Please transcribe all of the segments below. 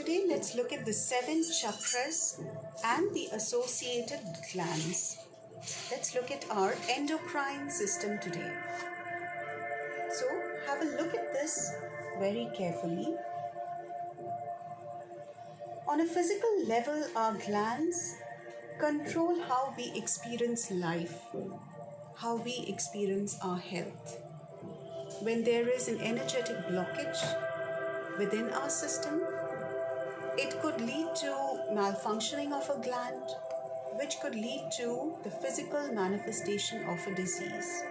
today let's look at the 7 chakras and the associated glands. Let's look at our endocrine system today. So have a look at this very carefully. On a physical level, our glands control how we experience life, how we experience our health. When there is an energetic blockage within our system, it could lead to malfunctioning of a gland, which could lead to the physical manifestation of a disease.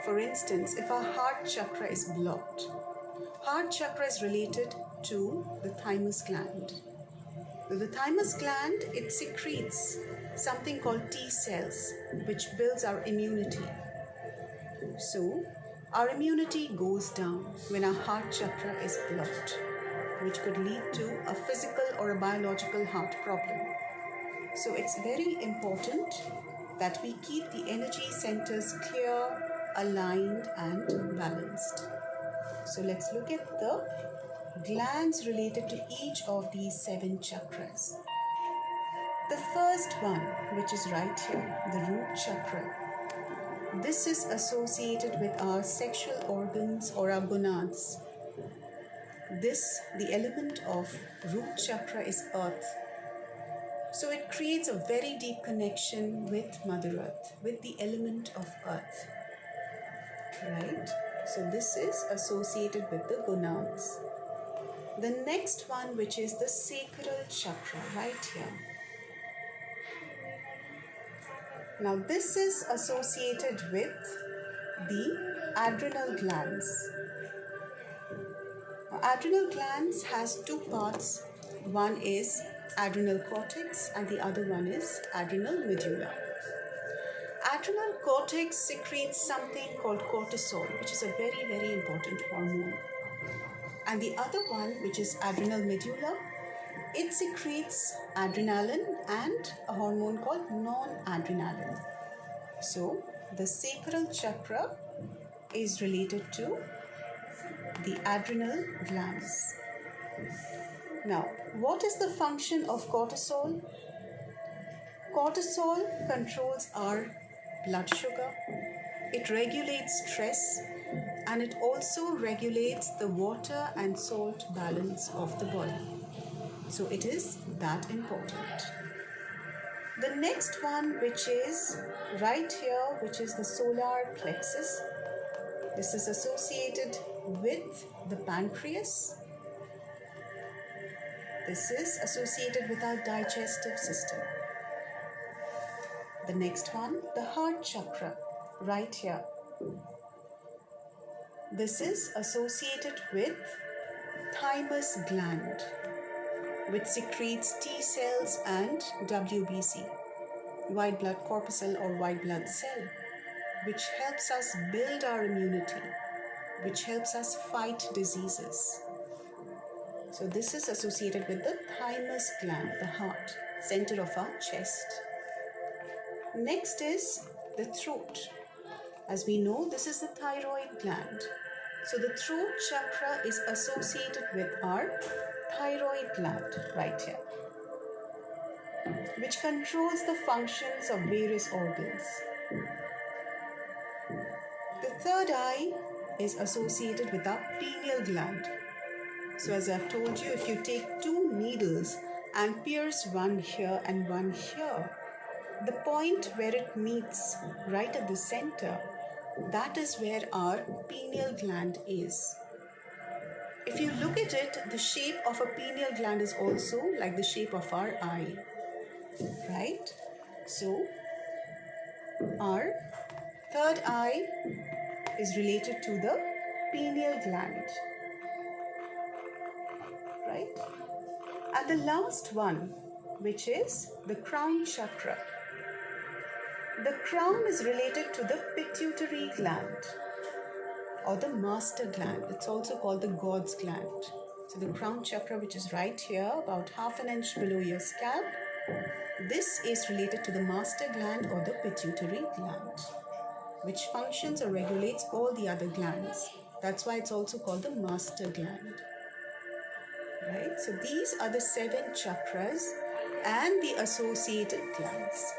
For instance, if our heart chakra is blocked, heart chakra is related to the thymus gland. The thymus gland, it secretes something called T cells, which builds our immunity. So, our immunity goes down when our heart chakra is blocked, which could lead to a physical or a biological heart problem. So it's very important that we keep the energy centers clear, aligned and balanced. So let's look at the glands related to each of these 7 chakras. The first one, which is right here, the root chakra. This is associated with our sexual organs or our gonads. The element of root chakra is earth. So it creates a very deep connection with Mother Earth, with the element of earth. Right? So this is associated with the gonads. The next one, which is the sacral chakra, right here. Now this is associated with the adrenal glands. Now, adrenal glands has 2 parts. One is adrenal cortex and the other one is adrenal medulla. Adrenal cortex secretes something called cortisol, which is a very, very important hormone. And the other one, which is adrenal medulla, it secretes adrenaline and a hormone called non-adrenaline. So, the sacral chakra is related to the adrenal glands. Now, what is the function of cortisol? Cortisol controls our blood sugar, it regulates stress, and it also regulates the water and salt balance of the body. So it is that important. The next one, which is right here, which is the solar plexus. This is associated with the pancreas. This is associated with our digestive system. The next one, the heart chakra, right here. This is associated with thymus gland, which secretes T cells and WBC, white blood corpuscle or white blood cell, which helps us build our immunity, which helps us fight diseases. So this is associated with the thymus gland, the heart, center of our chest. Next is the throat. As we know, this is the thyroid gland. So the throat chakra is associated with our thyroid gland right here, which controls the functions of various organs. The third eye is associated with our pineal gland. So as I've told you, if you take 2 needles and pierce one here and one here, the point where it meets right at the center, that is where our pineal gland is. If you look at it, the shape of a pineal gland is also like the shape of our eye, right? So, our third eye is related to the pineal gland, right? And the last one, which is the crown chakra. The crown is related to the pituitary gland or the master gland. It's also called the God's gland. So the crown chakra, which is right here, about ½ an inch below your scalp, this is related to the master gland or the pituitary gland, which functions or regulates all the other glands. That's why it's also called the master gland. right? So these are the 7 chakras and the associated glands.